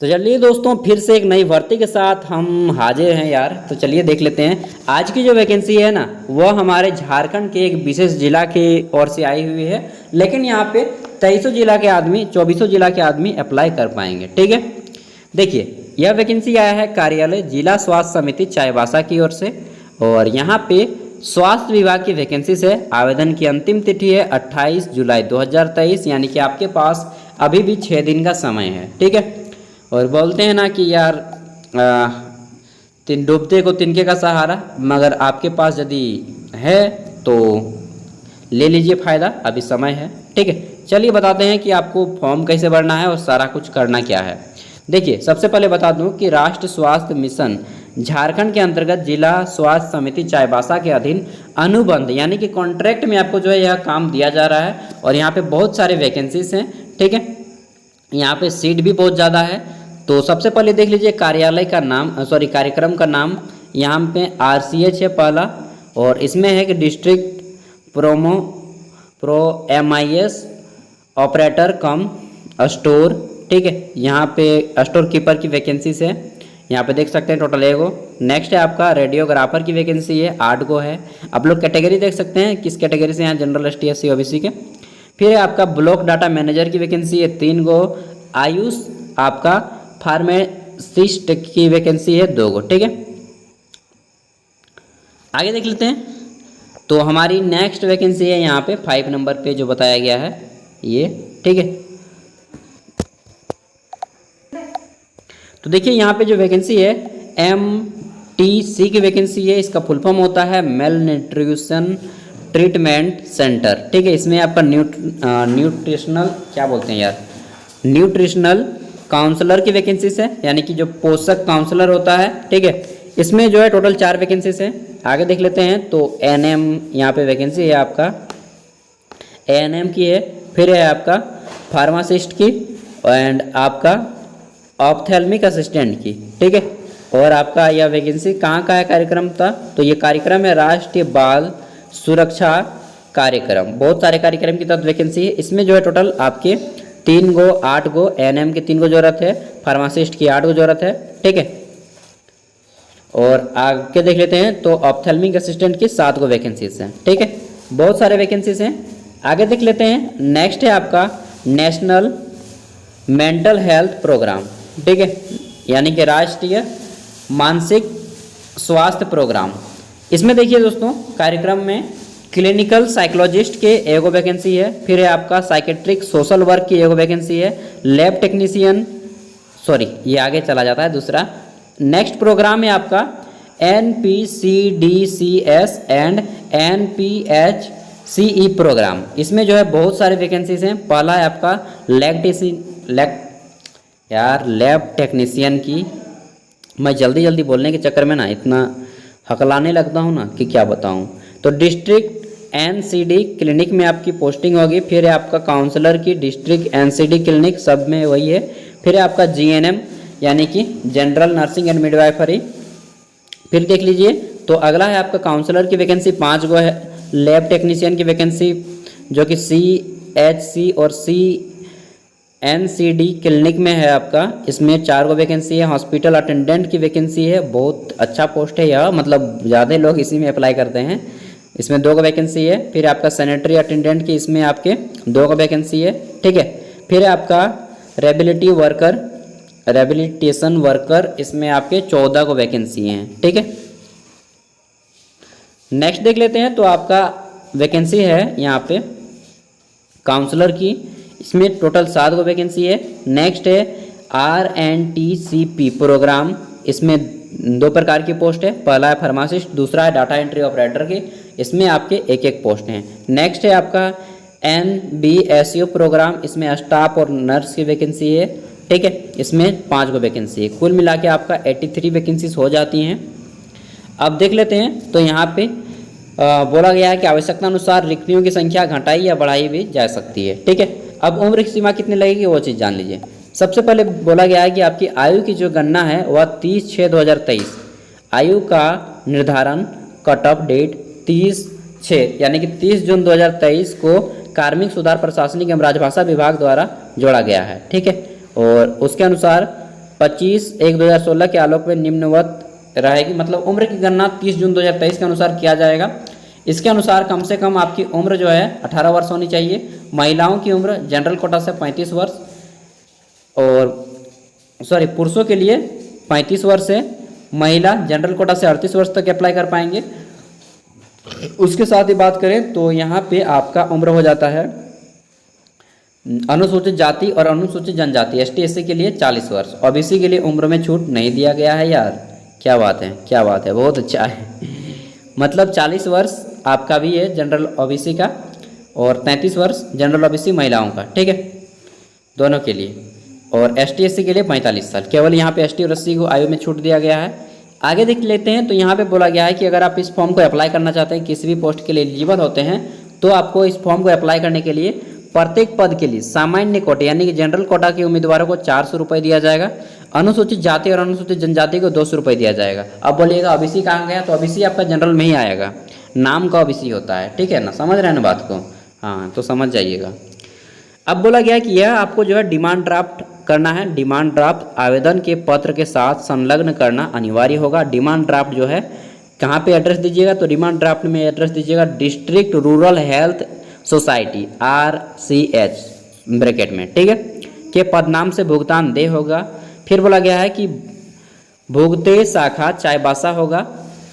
तो चलिए दोस्तों, फिर से एक नई भर्ती के साथ हम हाजिर हैं यार। तो चलिए देख लेते हैं आज की जो वैकेंसी है ना, वह हमारे झारखंड के एक विशेष जिला की ओर से आई हुई है। लेकिन यहाँ पे 2300 जिला के आदमी 2400 जिला के आदमी अप्लाई कर पाएंगे। ठीक है, देखिए यह वैकेंसी आया है कार्यालय जिला स्वास्थ्य समिति चाईबासा की ओर से। और यहाँ पे स्वास्थ्य विभाग की वैकेंसी से आवेदन की अंतिम तिथि है 28 जुलाई 2023, यानी कि आपके पास अभी भी 6 दिन का समय है। ठीक है, और बोलते हैं ना कि यार डूबते को तिनके का सहारा, मगर आपके पास यदि है तो ले लीजिए फ़ायदा, अभी समय है। ठीक है, चलिए बताते हैं कि आपको फॉर्म कैसे भरना है और सारा कुछ करना क्या है। देखिए, सबसे पहले बता दूं कि राष्ट्रीय स्वास्थ्य मिशन झारखंड के अंतर्गत जिला स्वास्थ्य समिति चाईबासा के अधीन अनुबंध यानी कि कॉन्ट्रैक्ट में आपको जो है यह काम दिया जा रहा है। और यहाँ पे बहुत सारे वैकेंसीज हैं। ठीक है, यहाँ पे सीट भी बहुत ज़्यादा है। तो सबसे पहले देख लीजिए कार्यालय का नाम, कार्यक्रम का नाम यहाँ पे RCH है पहला। और इसमें है कि डिस्ट्रिक्ट प्रो MIS ऑपरेटर कम स्टोर। ठीक है, यहाँ पे स्टोर कीपर की वैकेंसी है, यहाँ पे देख सकते हैं टोटल 1 गो। नेक्स्ट है आपका रेडियोग्राफर की वैकेंसी है, 8 गो है। आप लोग कैटेगरी देख सकते हैं किस कैटेगरी से, यहाँ जनरल ST SC OBC के। फिर है आपका ब्लॉक डाटा मैनेजर की वैकेंसी है, 3 गो। आयुष आपका फार्मासिस्ट की वैकेंसी है, 2 गो। ठीक है, आगे देख लेते हैं। तो हमारी नेक्स्ट वैकेंसी है यहाँ पे 5 नंबर पे जो बताया गया है ये। ठीक है, तो देखिए यहाँ पे जो वैकेंसी है MTC की वैकेंसी है। इसका फुल फॉर्म होता है मेल न्यूट्रिशन ट्रीटमेंट सेंटर। ठीक है, इसमें आपका न्यूट्रिशनल क्या बोलते हैं यार, न्यूट्रिशनल काउंसलर की वैकेंसीज है, यानी कि जो पोषक काउंसलर होता है। ठीक है, इसमें जो है टोटल 4 वैकेंसीज है। आगे देख लेते हैं। तो ANM यहाँ पे वैकेंसी है आपका, ANM की है। फिर है आपका फार्मासिस्ट की एंड आपका ऑप्थेल्मिक असिस्टेंट की। ठीक है, और आपका यह वैकेंसी कहाँ का है कार्यक्रम था, तो ये कार्यक्रम है राष्ट्रीय बाल सुरक्षा कार्यक्रम। बहुत सारे कार्यक्रम की तहत वैकेंसी है। इसमें जो है टोटल आपके 3 गो, 8 गो, ANM की 3 गो जरूरत है, फार्मासिस्ट की 8 गो जरूरत है। ठीक है, और आगे देख लेते हैं। तो ऑप्थेल्मिक असिस्टेंट की 7 गो वैकेंसीज हैं। ठीक है, बहुत सारे वैकेंसीज हैं। आगे देख लेते हैं। नेक्स्ट है आपका नेशनल मेंटल हेल्थ प्रोग्राम। ठीक है, यानी कि राष्ट्रीय मानसिक स्वास्थ्य प्रोग्राम। इसमें देखिए दोस्तों, कार्यक्रम में क्लिनिकल साइकोलॉजिस्ट के 1 गो वैकेंसी है। फिर है आपका साइकेट्रिक सोशल वर्क की 1 गो वैकेंसी है। लैब टेक्नीशियन, ये आगे चला जाता है दूसरा। नेक्स्ट प्रोग्राम है आपका NPCDCS एंड NPHCE प्रोग्राम। इसमें जो है बहुत सारे वैकेंसीज हैं। पहला है आपका लैब टेक्नीशियन की। मैं जल्दी जल्दी बोलने के चक्कर में ना इतना हकलाने लगता हूँ ना कि क्या बताऊँ। तो डिस्ट्रिक्ट NCD क्लिनिक में आपकी पोस्टिंग होगी। फिर है आपका काउंसलर की डिस्ट्रिक्ट NCD क्लिनिक, सब में वही है। फिर है आपका GNM यानी कि जनरल नर्सिंग एंड मिडवाइफरी। फिर देख लीजिए, तो अगला है आपका काउंसलर की वैकेंसी 5 गो है। लैब टेक्नीशियन की वैकेंसी जो कि CHC और CNCD क्लिनिक में है आपका, इसमें 4 गो वैकेंसी है। हॉस्पिटल अटेंडेंट की वैकेंसी है, बहुत अच्छा पोस्ट है यह, मतलब ज़्यादा लोग इसी में अप्लाई करते हैं। इसमें 2 गो वैकेंसी है। फिर आपका सैनिटरी अटेंडेंट की इसमें आपके 2 गो वैकेंसी है। ठीक है, फिर है आपका रेबिलिटेशन वर्कर, इसमें आपके 14 को वैकेंसी हैं। ठीक है, नेक्स्ट देख लेते हैं। तो आपका वैकेंसी है यहाँ पे काउंसलर की, इसमें टोटल 7 को वैकेंसी है। नेक्स्ट है RNTCP प्रोग्राम, इसमें 2 प्रकार की पोस्ट है। पहला है फार्मासिस्ट, दूसरा है डाटा एंट्री ऑपरेटर की। इसमें आपके 1-1 पोस्ट हैं। नेक्स्ट है आपका NBSU प्रोग्राम, इसमें स्टाफ और नर्स की वैकेंसी है। ठीक है, इसमें 5 को वैकेंसी है। कुल मिला के आपका 83 वैकेंसीज हो जाती हैं। अब देख लेते हैं। तो यहाँ पे बोला गया है कि आवश्यकता अनुसार रिक्तियों की संख्या घटाई या बढ़ाई भी जा सकती है। ठीक है, अब उम्र सीमा कितनी लगेगी वो चीज़ जान लीजिए। सबसे पहले बोला गया है कि आपकी आयु की जो गणना है वह 30/6/2023, आयु का निर्धारण कट ऑफ डेट 30/6 यानी कि 30 जून 2023 को कार्मिक सुधार प्रशासनिक एवं राजभाषा विभाग द्वारा जोड़ा गया है। ठीक है, और उसके अनुसार 25/1/2016 के आलोक में निम्नवत रहेगी। मतलब उम्र की गणना 30 जून 2023 के अनुसार किया जाएगा। इसके अनुसार कम से कम आपकी उम्र जो है 18 वर्ष होनी चाहिए। महिलाओं की उम्र जनरल कोटा से 35 वर्ष और पुरुषों के लिए 35 वर्ष है। महिला जनरल कोटा से 38 वर्ष तक अप्लाई कर पाएंगे। उसके साथ ही बात करें तो यहाँ पे आपका उम्र हो जाता है अनुसूचित जाति और अनुसूचित जनजाति ST SC के लिए 40 वर्ष। OBC के लिए उम्र में छूट नहीं दिया गया है यार। क्या बात है, क्या बात है, बहुत अच्छा है। मतलब 40 वर्ष आपका भी है जनरल OBC का और 33 वर्ष जनरल OBC महिलाओं का, ठीक है, दोनों के लिए। और ST SC के लिए 45 साल। केवल यहाँ पे ST और SC को आयु में छूट दिया गया है। आगे देख लेते हैं तो यहाँ पे बोला गया है कि अगर आप इस फॉर्म को अप्लाई करना चाहते हैं, किसी भी पोस्ट के लिए एलिजिबल होते हैं, तो आपको इस फॉर्म को अप्लाई करने के लिए प्रत्येक पद के लिए सामान्य कोटे यानी कि जनरल कोटा के उम्मीदवारों को 400 रुपये दिया जाएगा। अनुसूचित जाति और अनुसूचित जनजाति को 200 रुपये दिया जाएगा। अब बोलिएगा OBC कहाँ गया, तो OBC आपका जनरल में ही आएगा, नाम का OBC होता है, ठीक है ना, समझ रहे हैं ना बात को, हाँ तो समझ जाइएगा। अब बोला गया है कि यह आपको जो है डिमांड ड्राफ्ट करना है। डिमांड ड्राफ्ट आवेदन के पत्र के साथ संलग्न करना अनिवार्य होगा। डिमांड ड्राफ्ट जो है कहाँ पे एड्रेस दीजिएगा, तो डिमांड ड्राफ्ट में एड्रेस दीजिएगा district rural health society RCH bracket में, ठीक है, के पदनाम से भुगतान दे होगा। फिर बोला गया है कि भुगते शाखा चाईबासा होगा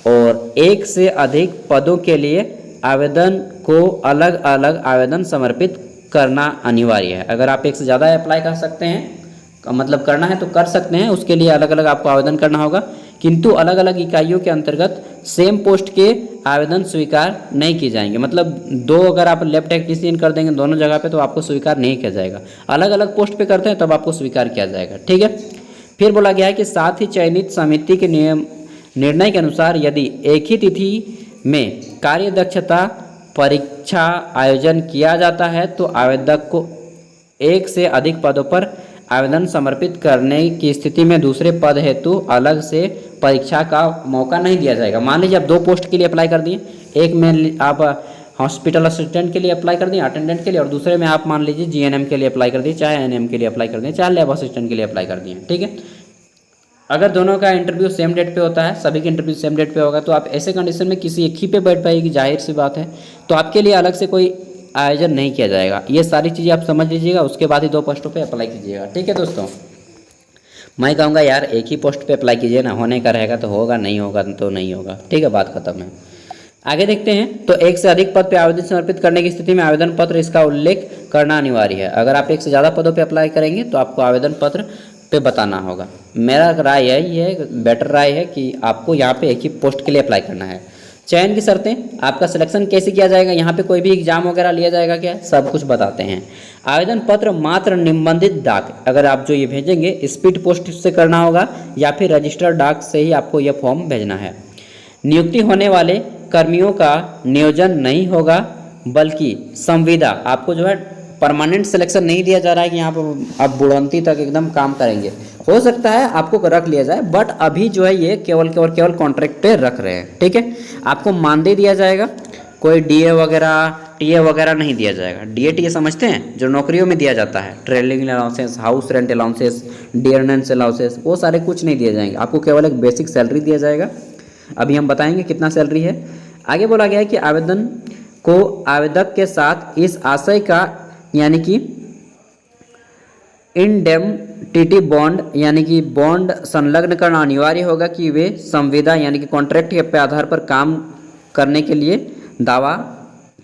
और एक से अधिक पदों के लिए आवेदन को अलग अलग आवेदन समर्पित करना अनिवार्य है। अगर आप एक से ज़्यादा अप्लाई कर सकते हैं, मतलब करना है तो कर सकते हैं, उसके लिए अलग अलग आपको आवेदन करना होगा, किंतु अलग अलग इकाइयों के अंतर्गत सेम पोस्ट के आवेदन स्वीकार नहीं किए जाएंगे। मतलब दो अगर आप लैब टेक्नीशियन कर देंगे दोनों जगह पे तो आपको स्वीकार नहीं किया जाएगा। अलग अलग पोस्ट पे करते हैं तब आपको स्वीकार किया जाएगा, ठीक है। फिर बोला गया है कि साथ ही चयनित समिति के निर्णय के अनुसार यदि एक ही तिथि में कार्य दक्षता परीक्षा आयोजन किया जाता है तो आवेदक को एक से अधिक पदों पर आवेदन समर्पित करने की स्थिति में दूसरे पद हेतु अलग से परीक्षा का मौका नहीं दिया जाएगा। मान लीजिए आप 2 पोस्ट के लिए अप्लाई कर दिए, एक में आप हॉस्पिटल असिस्टेंट के लिए अप्लाई कर दिए, अटेंडेंट के लिए, और दूसरे में आप मान लीजिए GNM के लिए अप्लाई कर दिए, चाहे NM के लिए अप्लाई कर दिए, चाहे लैब असिस्टेंट के लिए अप्लाई कर दिए, ठीक है। अगर दोनों का इंटरव्यू सेम डेट पे होता है, सभी के इंटरव्यू सेम डेट पे होगा, तो आप ऐसे कंडीशन में किसी एक ही पे बैठ पाएगी, जाहिर सी बात है। तो आपके लिए अलग से कोई आयोजन नहीं किया जाएगा। ये सारी चीज़ें आप समझ लीजिएगा, उसके बाद ही 2 पोस्टों पे अप्लाई कीजिएगा, ठीक है दोस्तों। मैं कहूँगा यार एक ही पोस्ट पे अप्लाई कीजिए ना, होने का रहेगा तो होगा, नहीं होगा तो नहीं होगा, ठीक है, बात खत्म है। आगे देखते हैं तो एक से अधिक पद पे आवेदन समर्पित करने की स्थिति में आवेदन पत्र इसका उल्लेख करना अनिवार्य है। अगर आप एक से ज़्यादा पदों पे अप्लाई करेंगे तो आपको आवेदन पत्र पे बताना होगा। मेरा राय है, ये बेटर राय है कि आपको यहाँ पे एक ही पोस्ट के लिए अप्लाई करना है। चयन की शर्तें, आपका सिलेक्शन कैसे किया जाएगा, यहाँ पे कोई भी एग्जाम वगैरह लिया जाएगा क्या, सब कुछ बताते हैं। आवेदन पत्र मात्र निबंधित डाक, अगर आप जो ये भेजेंगे स्पीड पोस्ट से करना होगा या फिर रजिस्टर्ड डाक से ही आपको यह फॉर्म भेजना है। नियुक्ति होने वाले कर्मियों का नियोजन नहीं होगा बल्कि संविदा, आपको जो है परमानेंट सिलेक्शन नहीं दिया जा रहा है कि यहाँ पर आप बुढ़ंती तक एकदम काम करेंगे। हो सकता है आपको रख लिया जाए, बट अभी जो है ये केवल कॉन्ट्रैक्ट पे रख रहे हैं, ठीक है। आपको मानदेय दिया जाएगा, कोई DA वगैरह TA वगैरह नहीं दिया जाएगा। DA TA समझते हैं, जो नौकरियों में दिया जाता है, travelling allowances, house rent allowances, dearness allowances, वो सारे कुछ नहीं दिए जाएंगे। आपको केवल एक बेसिक सैलरी दिया जाएगा। अभी हम बताएंगे कितना सैलरी है। आगे बोला गया है कि आवेदन को आवेदक के साथ इस आशय का यानी कि इंडेमनिटी बॉन्ड यानी कि बॉन्ड संलग्न करना अनिवार्य होगा कि वे संविदा यानी कि कॉन्ट्रैक्ट के आधार पर काम करने के लिए दावा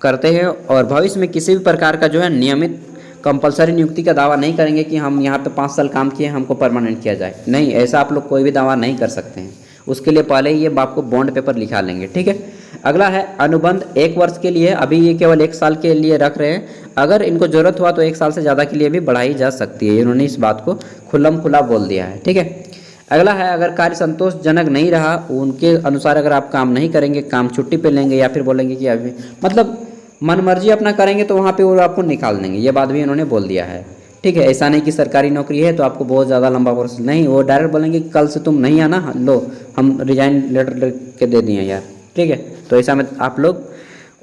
करते हैं और भविष्य में किसी भी प्रकार का जो है नियमित कंपलसरी नियुक्ति का दावा नहीं करेंगे कि हम यहाँ पे 5 साल काम किए, हमको परमानेंट किया जाए। नहीं, ऐसा आप लोग कोई भी दावा नहीं कर सकते हैं। उसके लिए पहले ही ये आपको बॉन्ड पेपर लिखा लेंगे, ठीक है। अगला है अनुबंध 1 वर्ष के लिए, अभी ये केवल 1 साल के लिए रख रहे हैं। अगर इनको जरूरत हुआ तो 1 साल से ज़्यादा के लिए भी बढ़ाई जा सकती है। इन्होंने इस बात को खुल्लम खुला बोल दिया है, ठीक है। अगला है अगर कार्य संतोषजनक नहीं रहा, उनके अनुसार अगर आप काम नहीं करेंगे, काम छुट्टी पे लेंगे या फिर बोलेंगे कि अभी मतलब मन मर्जी अपना करेंगे तो वहाँ पे वो आपको निकाल देंगे। ये बात भी इन्होंने बोल दिया है, ठीक है। ऐसा नहीं कि सरकारी नौकरी है तो आपको बहुत ज़्यादा लंबा प्रोसेस नहीं, वो डायरेक्ट बोलेंगे कि कल से तुम नहीं आना, लो हम रिजाइन लेटर लिख के दे दिए यार, ठीक है। तो ऐसा में आप लोग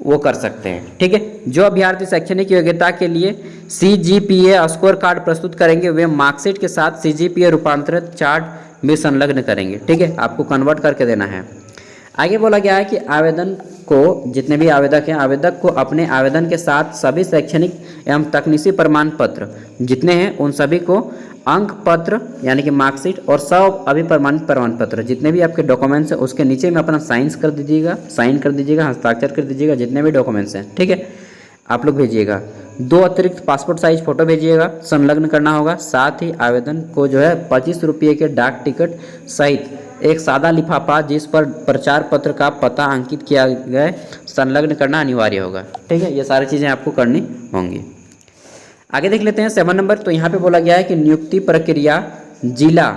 वो कर सकते हैं। ठीक है, जो अभ्यर्थी शैक्षणिक योग्यता के लिए CGPA स्कोर कार्ड प्रस्तुत करेंगे वे मार्कशीट के साथ CGPA रूपांतरित चार्ट भी संलग्न करेंगे। ठीक है, आपको कन्वर्ट करके देना है। आगे बोला गया है कि आवेदन को, जितने भी आवेदक हैं, आवेदक को अपने आवेदन के साथ सभी शैक्षणिक एवं तकनीकी प्रमाण पत्र जितने हैं उन सभी को, अंक पत्र यानी कि मार्कशीट और सब अभिप्रमाणित प्रमाण पत्र जितने भी आपके डॉक्यूमेंट्स हैं उसके नीचे में अपना साइन कर दीजिएगा, हस्ताक्षर कर दीजिएगा, जितने भी डॉक्यूमेंट्स हैं। ठीक है, आप लोग भेजिएगा। 2 अतिरिक्त पासपोर्ट साइज फ़ोटो भेजिएगा, संलग्न करना होगा। साथ ही आवेदन को जो है 25 रुपये के डाक टिकट सहित एक सादा लिफाफा जिस पर प्रचार पत्र का पता अंकित किया गया संलग्न करना अनिवार्य होगा। ठीक है, ये सारी चीज़ें आपको करनी होंगी। आगे देख लेते हैं 7 नंबर। तो यहाँ पे बोला गया है कि नियुक्ति प्रक्रिया जिला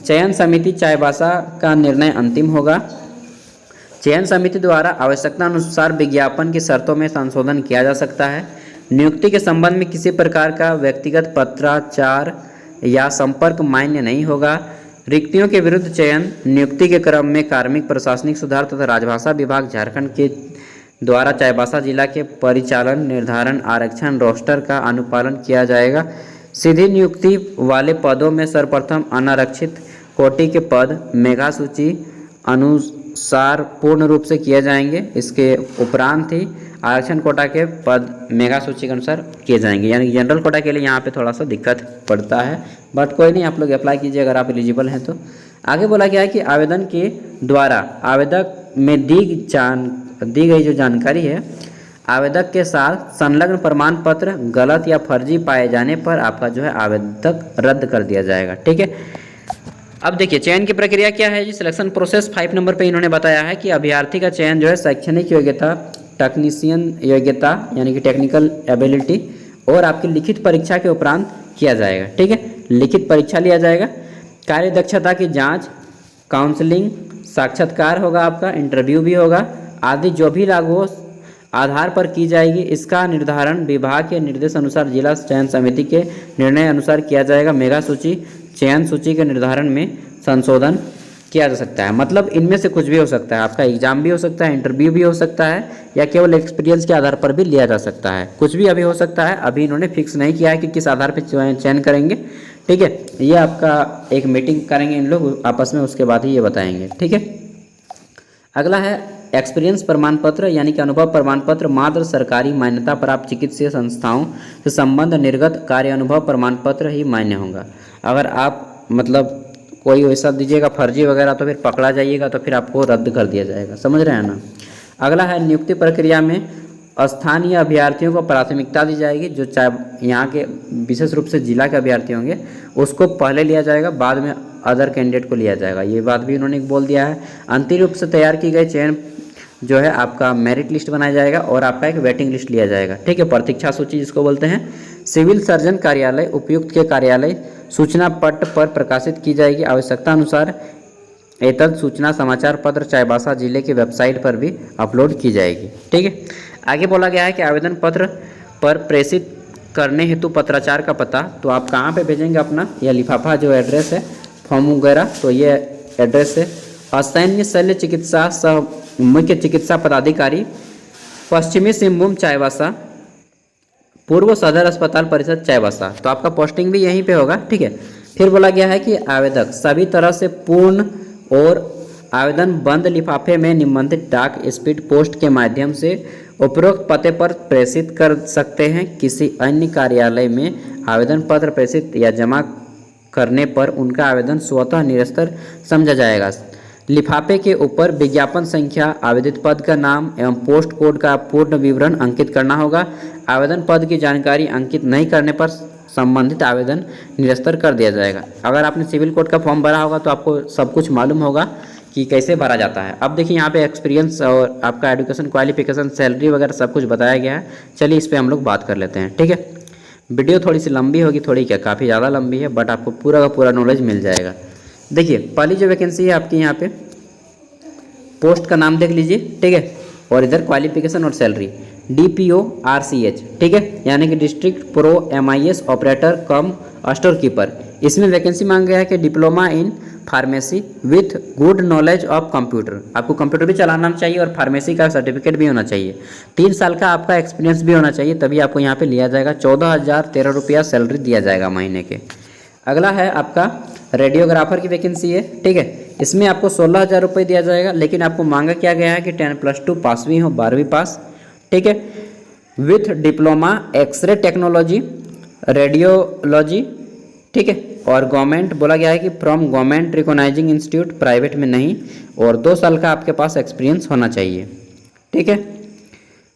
चयन समिति चाईबासा का निर्णय अंतिम होगा। चयन समिति द्वारा आवश्यकता अनुसार विज्ञापन की शर्तों में संशोधन किया जा सकता है। नियुक्ति के संबंध में किसी प्रकार का व्यक्तिगत पत्राचार या संपर्क मान्य नहीं होगा। रिक्तियों के विरुद्ध चयन नियुक्ति के क्रम में कार्मिक प्रशासनिक सुधार तथा राजभाषा विभाग झारखंड के द्वारा चाईबासा जिला के परिचालन निर्धारण आरक्षण रोस्टर का अनुपालन किया जाएगा। सीधी नियुक्ति वाले पदों में सर्वप्रथम अनारक्षित कोटि के पद मेगा सूची अनुसार पूर्ण रूप से किए जाएंगे। इसके उपरांत ही आरक्षण कोटा के पद मेगा सूची के अनुसार किए जाएंगे। यानी जनरल कोटा के लिए यहाँ पे थोड़ा सा दिक्कत पड़ता है, बट कोई नहीं, आप लोग अप्लाई कीजिए अगर आप एलिजिबल हैं तो। आगे बोला गया है कि आवेदन के द्वारा आवेदक में दी गई जो जानकारी है, आवेदक के साथ संलग्न प्रमाण पत्र गलत या फर्जी पाए जाने पर आपका जो है आवेदक रद्द कर दिया जाएगा। ठीक है, अब देखिए चयन की प्रक्रिया क्या है जी। सिलेक्शन प्रोसेस 5 नंबर पे इन्होंने बताया है कि अभ्यर्थी का चयन जो है शैक्षणिक योग्यता, टेक्नीशियन योग्यता यानी कि टेक्निकल एबिलिटी और आपकी लिखित परीक्षा के उपरांत किया जाएगा। ठीक है, लिखित परीक्षा लिया जाएगा, कार्य दक्षता की जांच, काउंसलिंग, साक्षात्कार होगा, आपका इंटरव्यू भी होगा आदि जो भी लागू हो आधार पर की जाएगी। इसका निर्धारण विभाग के निर्देश अनुसार जिला चयन समिति के निर्णय अनुसार किया जाएगा। मेगा सूची चयन सूची के निर्धारण में संशोधन किया जा सकता है। मतलब इनमें से कुछ भी हो सकता है, आपका एग्जाम भी हो सकता है, इंटरव्यू भी हो सकता है, या केवल एक्सपीरियंस के आधार पर भी लिया जा सकता है। कुछ भी अभी हो सकता है, अभी इन्होंने फिक्स नहीं किया है कि किस आधार पर चयन करेंगे। ठीक है, ये आपका एक मीटिंग करेंगे इन लोग आपस में, उसके बाद ही ये बताएंगे। ठीक है, अगला है एक्सपीरियंस प्रमाण पत्र यानी कि अनुभव प्रमाण पत्र। मात्र सरकारी मान्यता प्राप्त चिकित्सीय संस्थाओं से संबंध निर्गत कार्य अनुभव प्रमाण पत्र ही मान्य होगा। अगर आप मतलब कोई वैसा दीजिएगा फर्जी वगैरह तो फिर पकड़ा जाइएगा, तो फिर आपको रद्द कर दिया जाएगा। समझ रहे हैं ना। अगला है नियुक्ति प्रक्रिया में स्थानीय अभ्यर्थियों को प्राथमिकता दी जाएगी। जो चाहे यहाँ के विशेष रूप से जिला के अभ्यर्थी होंगे उसको पहले लिया जाएगा, बाद में अदर कैंडिडेट को लिया जाएगा। ये बात भी उन्होंने बोल दिया है। अंतिम रूप से तैयार की गई चयन जो है आपका मेरिट लिस्ट बनाया जाएगा और आपका एक वेटिंग लिस्ट लिया जाएगा। ठीक है, प्रतीक्षा सूची जिसको बोलते हैं। सिविल सर्जन कार्यालय उपयुक्त के कार्यालय सूचना पट पर प्रकाशित की जाएगी। आवश्यकता अनुसार एतद सूचना समाचार पत्र चाईबासा जिले की वेबसाइट पर भी अपलोड की जाएगी। ठीक है, आगे बोला गया है कि आवेदन पत्र पर प्रेषित करने हेतु पत्राचार का पता, तो आप कहाँ पे भेजेंगे अपना यह लिफाफा जो एड्रेस है फॉर्म वगैरह, तो ये एड्रेस है असैन्य शल्य चिकित्सा सह मुख्य चिकित्सा पदाधिकारी पश्चिमी सिंहभूम चाईबासा पूर्व सदर अस्पताल परिषद चाईबासा। तो आपका पोस्टिंग भी यहीं पे होगा। ठीक है, फिर बोला गया है कि आवेदक सभी तरह से पूर्ण और आवेदन बंद लिफाफे में निबंधित डाक स्पीड पोस्ट के माध्यम से उपरोक्त पते पर प्रेषित कर सकते हैं। किसी अन्य कार्यालय में आवेदन पत्र प्रेषित या जमा करने पर उनका आवेदन स्वतः निरस्तर समझा जाएगा। लिफाफे के ऊपर विज्ञापन संख्या, आवेदित पद का नाम एवं पोस्ट कोड का पूर्ण विवरण अंकित करना होगा। आवेदन पद की जानकारी अंकित नहीं करने पर संबंधित आवेदन निरस्तर कर दिया जाएगा। अगर आपने सिविल कोड का फॉर्म भरा होगा तो आपको सब कुछ मालूम होगा कि कैसे भरा जाता है। अब देखिए यहाँ पे एक्सपीरियंस और आपका एजुकेशन क्वालिफिकेशन, सैलरी वगैरह सब कुछ बताया गया है। चलिए इस पर हम लोग बात कर लेते हैं। ठीक है, वीडियो थोड़ी सी लंबी होगी, थोड़ी क्या काफ़ी ज़्यादा लंबी है, बट आपको पूरा का पूरा नॉलेज मिल जाएगा। देखिए पहली जो वैकेंसी है आपकी यहाँ पे, पोस्ट का नाम देख लीजिए। ठीक है, और इधर क्वालिफिकेशन और सैलरी। DPO RCH, ठीक है, यानी कि डिस्ट्रिक्ट प्रो MIS ऑपरेटर कम स्टोर कीपर। इसमें वैकेंसी मांग गया है कि diploma in pharmacy with good knowledge of computer, आपको कंप्यूटर भी चलाना चाहिए और फार्मेसी का सर्टिफिकेट भी होना चाहिए, 3 साल का आपका एक्सपीरियंस भी होना चाहिए, तभी आपको यहाँ पे लिया जाएगा। 14,013 रुपया सैलरी दिया जाएगा महीने के। अगला है आपका रेडियोग्राफर की वैकेंसी है, ठीक है, इसमें आपको 16,000 रुपये दिया जाएगा, लेकिन आपको मांगा क्या गया है कि 10+2 पास भी हो, 12वीं पास, ठीक है, with diploma x-ray technology radiology, ठीक है, और गवर्नमेंट बोला गया है कि from government recognising institute, private में नहीं, और 2 साल का आपके पास एक्सपीरियंस होना चाहिए, ठीक है,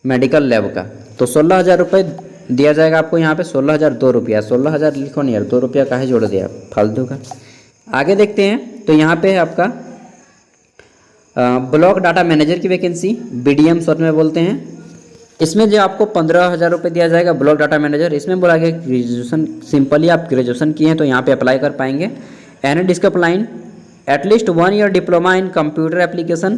मेडिकल लैब का। तो 16,000 रुपये दिया जाएगा आपको यहाँ पे। 16,002 रुपया, 16,000 लिखो नहीं यार, 2 रुपया काहे जोड़ दिया फालतू का। आगे देखते हैं, तो यहाँ पे है आपका ब्लॉक डाटा मैनेजर की वैकेंसी, BDM शॉर्ट में बोलते हैं। इसमें जो आपको 15,000 रुपये दिया जाएगा ब्लॉक डाटा मैनेजर। इसमें बोला गया ग्रेजुएशन, सिंपली आप ग्रेजुएशन किए हैं तो यहाँ पे अप्लाई कर पाएंगे। Any discipline at least 1 year diploma in computer application,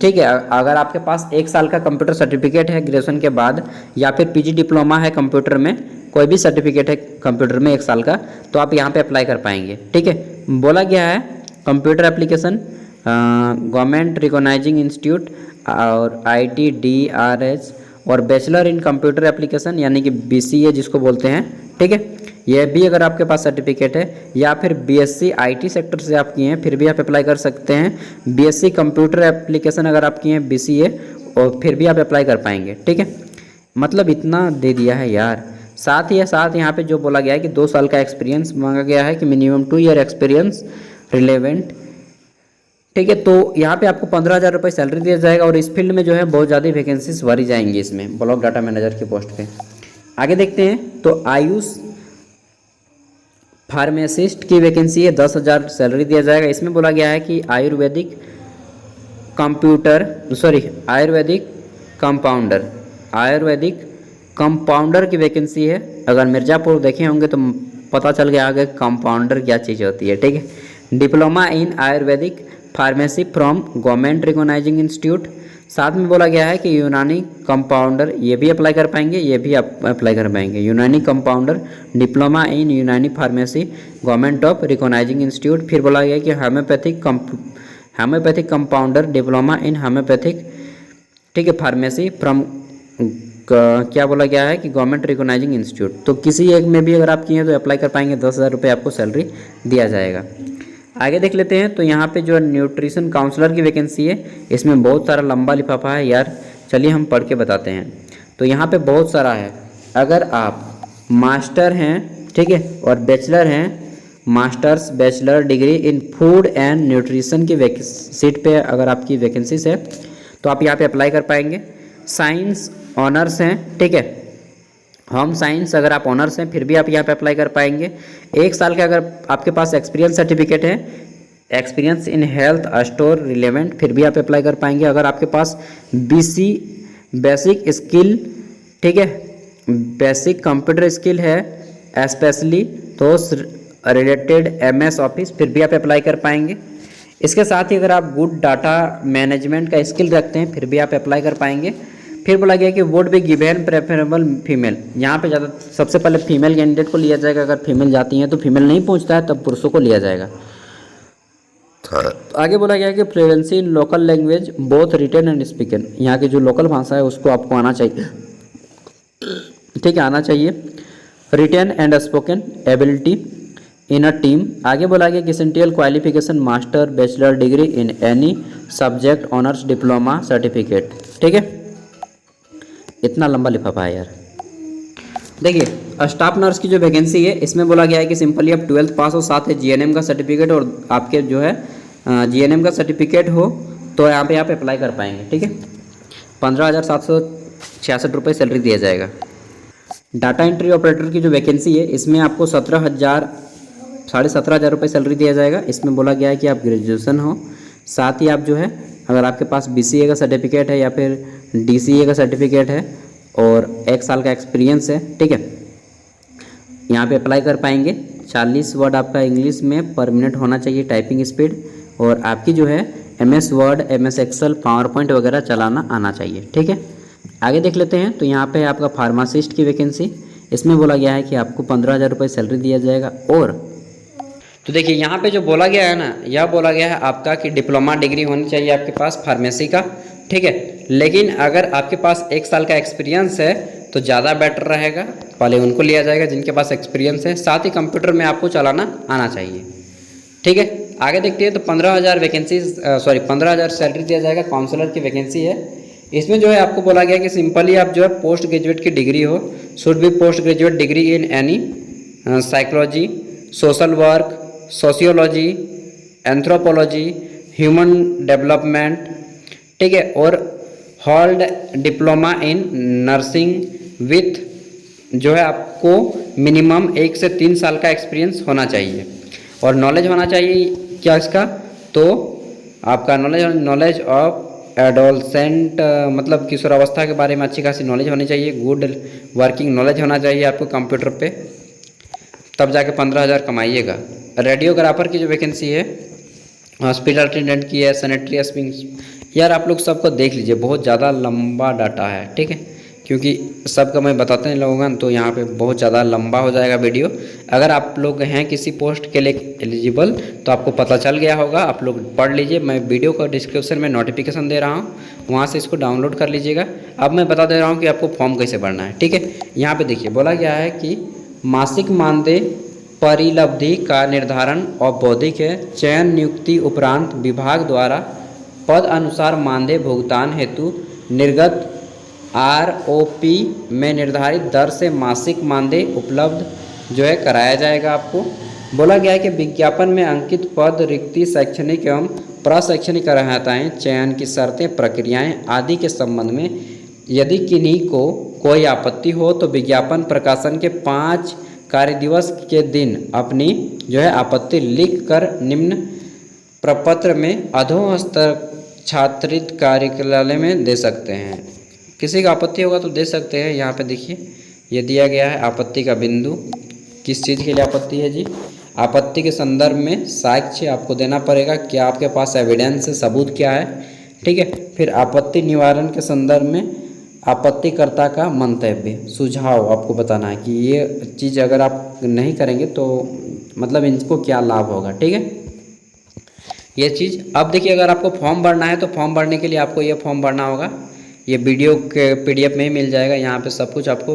ठीक है, अगर आपके पास 1 साल का कंप्यूटर सर्टिफिकेट है ग्रेजुएशन के बाद, या फिर PG डिप्लोमा है कंप्यूटर में, कोई भी सर्टिफिकेट है कंप्यूटर में 1 साल का, तो आप यहाँ पे अप्लाई कर पाएंगे, ठीक है। बोला गया है computer application government recognising institute और ITDRS और बैचलर इन कंप्यूटर एप्लीकेशन यानी कि BCA जिसको बोलते हैं, ठीक है, यह भी अगर आपके पास सर्टिफिकेट है, या फिर BSc IT सेक्टर से आप किए हैं फिर भी आप अप्लाई कर सकते हैं। BSc कंप्यूटर एप्लीकेशन अगर आप किए हैं BCA, और फिर भी आप अप्लाई कर पाएंगे, ठीक है। मतलब इतना दे दिया है यार। साथ ही साथ यहाँ पे जो बोला गया है कि 2 साल का एक्सपीरियंस मांगा गया है कि मिनिमम 2 ईयर एक्सपीरियंस रिलेवेंट, ठीक है। तो यहाँ पे आपको 15,000 रुपये सैलरी दिया जाएगा, और इस फील्ड में जो है बहुत ज़्यादा वैकेंसीज भरी जाएंगी इसमें ब्लॉक डाटा मैनेजर की पोस्ट पे। आगे देखते हैं, तो आयुष फार्मासिस्ट की वैकेंसी है, 10,000 सैलरी दिया जाएगा। इसमें बोला गया है कि आयुर्वेदिक कंपाउंडर की वैकेंसी है। अगर मिर्ज़ापुर देखे होंगे तो पता चल गया आगे कंपाउंडर क्या चीज़ होती है, ठीक है। Diploma in Ayurvedic pharmacy from government recognising institute. साथ में बोला गया है कि यूनानी कंपाउंडर, ये भी अप्लाई कर पाएंगे, ये भी आप अप्लाई कर पाएंगे। यूनानी कंपाउंडर, डिप्लोमा इन यूनानी pharmacy government of recognising institute. फिर बोला गया कि homeopathic compounder, diploma in homeopathic, ठीक है, फार्मेसी फ्रॉम क्या बोला गया है कि गवर्नमेंट रिकॉग्नाइजिंग इंस्टीट्यूट। तो किसी एक में भी अगर आप किए हैं तो अप्लाई कर पाएंगे, 10,000 रुपये आपको सैलरी दिया जाएगा। आगे देख लेते हैं, तो यहाँ पे जो न्यूट्रिशन काउंसलर की वैकेंसी है, इसमें बहुत सारा लंबा लिफाफा है यार, चलिए हम पढ़ के बताते हैं। तो यहाँ पे बहुत सारा है। अगर आप मास्टर हैं, ठीक है, और बैचलर हैं, masters bachelor degree in food and nutrition की सीट पे अगर आपकी वैकेंसीज है तो आप यहाँ पे अप्लाई कर पाएंगे। साइंस ऑनर्स हैं, ठीक है, होम साइंस अगर आप ऑनर्स हैं फिर भी आप यहाँ पे अप्लाई कर पाएंगे। 1 साल का अगर आपके पास एक्सपीरियंस सर्टिफिकेट है, experience in health store relevant, फिर भी आप अप्लाई कर पाएंगे। अगर आपके पास BC बेसिक स्किल, ठीक है, बेसिक कंप्यूटर स्किल है स्पेशली तो रिलेटेड MS ऑफिस, फिर भी आप अप्लाई कर पाएंगे। इसके साथ ही अगर आप गुड डाटा मैनेजमेंट का स्किल रखते हैं फिर भी आप अप्लाई कर पाएंगे। फिर बोला गया कि वोट भी गिवन प्रेफरेबल फीमेल, यहाँ पे ज़्यादा सबसे पहले फीमेल कैंडिडेट को लिया जाएगा। अगर फीमेल जाती हैं तो फीमेल नहीं पहुँचता है तब पुरुषों को लिया जाएगा। आगे बोला गया कि fluency in local language both written and spoken, यहाँ की जो लोकल भाषा है उसको आपको आना चाहिए, ठीक है, आना चाहिए। Written and spoken ability in a team. आगे बोला गया कि essential qualification master bachelor degree in any subject honours diploma certificate, ठीक है। इतना लंबा लिफाफा है यार। देखिए स्टाफ नर्स की जो वैकेंसी है इसमें बोला गया है कि सिंपली आप 12th पास हो, साथ है GNM का सर्टिफिकेट, और आपके जो है GNM का सर्टिफिकेट हो तो यहाँ पे आप अप्लाई कर पाएंगे, ठीक है। 15,766 रुपये सैलरी दिया जाएगा। डाटा एंट्री ऑपरेटर की जो वैकेंसी है इसमें आपको 17,000 रुपये सैलरी दिया जाएगा। इसमें बोला गया है कि आप ग्रेजुएशन हो, साथ ही आप जो है अगर आपके पास BCA का सर्टिफिकेट है या फिर DCA का सर्टिफिकेट है और 1 साल का एक्सपीरियंस है, ठीक है, यहाँ पे अप्लाई कर पाएंगे। 40 वर्ड आपका इंग्लिश में पर मिनट होना चाहिए टाइपिंग स्पीड, और आपकी जो है MS Word MS Excel PowerPoint वगैरह चलाना आना चाहिए, ठीक है। आगे देख लेते हैं। तो यहाँ पे है आपका फार्मासिस्ट की वैकेंसी। इसमें बोला गया है कि आपको 15,000 रुपये सैलरी दिया जाएगा। और तो देखिए यहाँ पे जो बोला गया है ना, यह बोला गया है आपका कि डिप्लोमा डिग्री होनी चाहिए आपके पास फार्मेसी का, ठीक है। लेकिन अगर आपके पास 1 साल का एक्सपीरियंस है तो ज़्यादा बेटर रहेगा, पहले उनको लिया जाएगा जिनके पास एक्सपीरियंस है। साथ ही कंप्यूटर में आपको चलाना आना चाहिए, ठीक है। आगे देखते हैं। तो 15,000 वैकेंसी 15,000 सैलरी दिया जाएगा। काउंसलर की वैकेंसी है। इसमें जो है आपको बोला गया कि सिंपली आप जो है पोस्ट ग्रेजुएट की डिग्री हो, should be post graduate degree in any psychology, social work, sociology, anthropology, human development, ठीक है। और hold diploma in nursing with जो है आपको मिनिमम 1 से 3 साल का एक्सपीरियंस होना चाहिए। और नॉलेज होना चाहिए क्या इसका, तो आपका नॉलेज ऑफ एडोलसेंट मतलब किशोरावस्था के बारे में अच्छी खासी नॉलेज होनी चाहिए। गुड वर्किंग नॉलेज होना चाहिए आपको कंप्यूटर पे, तब जाके 15,000 कमाइएगा। रेडियोग्राफर की जो वैकेंसी है, हॉस्पिटल अटेंडेंट की है, सैनिटरी एस्पिरेंट। यार आप लोग सबको देख लीजिए, बहुत ज़्यादा लंबा डाटा है, ठीक है, क्योंकि सबका मैं बताते हैं लोगों तो यहाँ पे बहुत ज़्यादा लंबा हो जाएगा वीडियो। अगर आप लोग हैं किसी पोस्ट के लिए एलिजिबल तो आपको पता चल गया होगा, आप लोग पढ़ लीजिए। मैं वीडियो का डिस्क्रिप्शन में नोटिफिकेशन दे रहा हूँ, वहाँ से इसको डाउनलोड कर लीजिएगा। अब मैं बता दे रहा हूँ कि आपको फॉर्म कैसे भरना है, ठीक है। यहाँ पर देखिए बोला गया है कि मासिक मानदेय परिलब्धि का निर्धारण औद्योगिक है। चयन नियुक्ति उपरांत विभाग द्वारा पद अनुसार मानदेय भुगतान हेतु निर्गत ROP में निर्धारित दर से मासिक मानदेय उपलब्ध जो है कराया जाएगा आपको। बोला गया है कि विज्ञापन में अंकित पद, रिक्ति, शैक्षणिक एवं प्रशैक्षणिक अर्हताएँ, चयन की शर्तें, प्रक्रियाएं आदि के संबंध में यदि किन्हीं को कोई आपत्ति हो तो विज्ञापन प्रकाशन के 5 कार्य दिवस के दिन अपनी जो है आपत्ति लिख कर निम्न प्रपत्र में अधोहस्ताक्षरित कार्यालय में दे सकते हैं। किसी का आपत्ति होगा तो दे सकते हैं। यहाँ पे देखिए ये दिया गया है आपत्ति का बिंदु, किस चीज़ के लिए आपत्ति है जी। आपत्ति के संदर्भ में साक्ष्य आपको देना पड़ेगा, क्या आपके पास एविडेंस है, सबूत क्या है, ठीक है। फिर आपत्ति निवारण के संदर्भ में आपत्तिकर्ता का मंतव्य, सुझाव आपको बताना है कि ये चीज़ अगर आप नहीं करेंगे तो मतलब इनको क्या लाभ होगा, ठीक है, ये चीज़। अब देखिए अगर आपको फॉर्म भरना है तो फॉर्म भरने के लिए आपको ये फॉर्म भरना होगा। ये वीडियो के PDF में ही मिल जाएगा, यहाँ पे सब कुछ आपको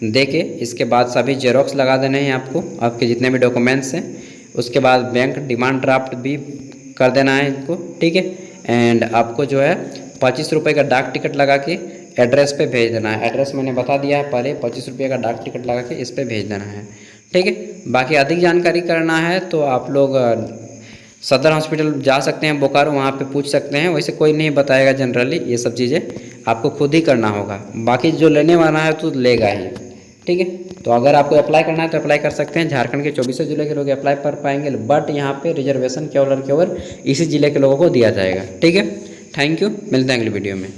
देके इसके बाद सभी जेरोक्स लगा देने हैं आपको, आपके जितने भी डॉक्यूमेंट्स हैं। उसके बाद बैंक डिमांड ड्राफ्ट भी कर देना है इनको, ठीक है। एंड आपको जो है 25 रुपये का डाक टिकट लगा के एड्रेस पे भेज देना है। एड्रेस मैंने बता दिया है पहले, 25 रुपये का डाक टिकट लगा के इस पर भेज देना है, ठीक है। बाकी अधिक जानकारी करना है तो आप लोग सदर हॉस्पिटल जा सकते हैं बोकारो, वहाँ पे पूछ सकते हैं। वैसे कोई नहीं बताएगा जनरली, ये सब चीज़ें आपको खुद ही करना होगा। बाकी जो लेने वाला है तो लेगा ही, ठीक है। तो अगर आपको अप्लाई करना है तो अप्लाई कर सकते हैं। झारखंड के 24 जिले के लोग अप्लाई कर पाएंगे, बट यहाँ पे रिजर्वेशन केवल और केवल इसी जिले के लोगों को दिया जाएगा, ठीक है। थैंक यू, मिलते हैं अगली वीडियो में।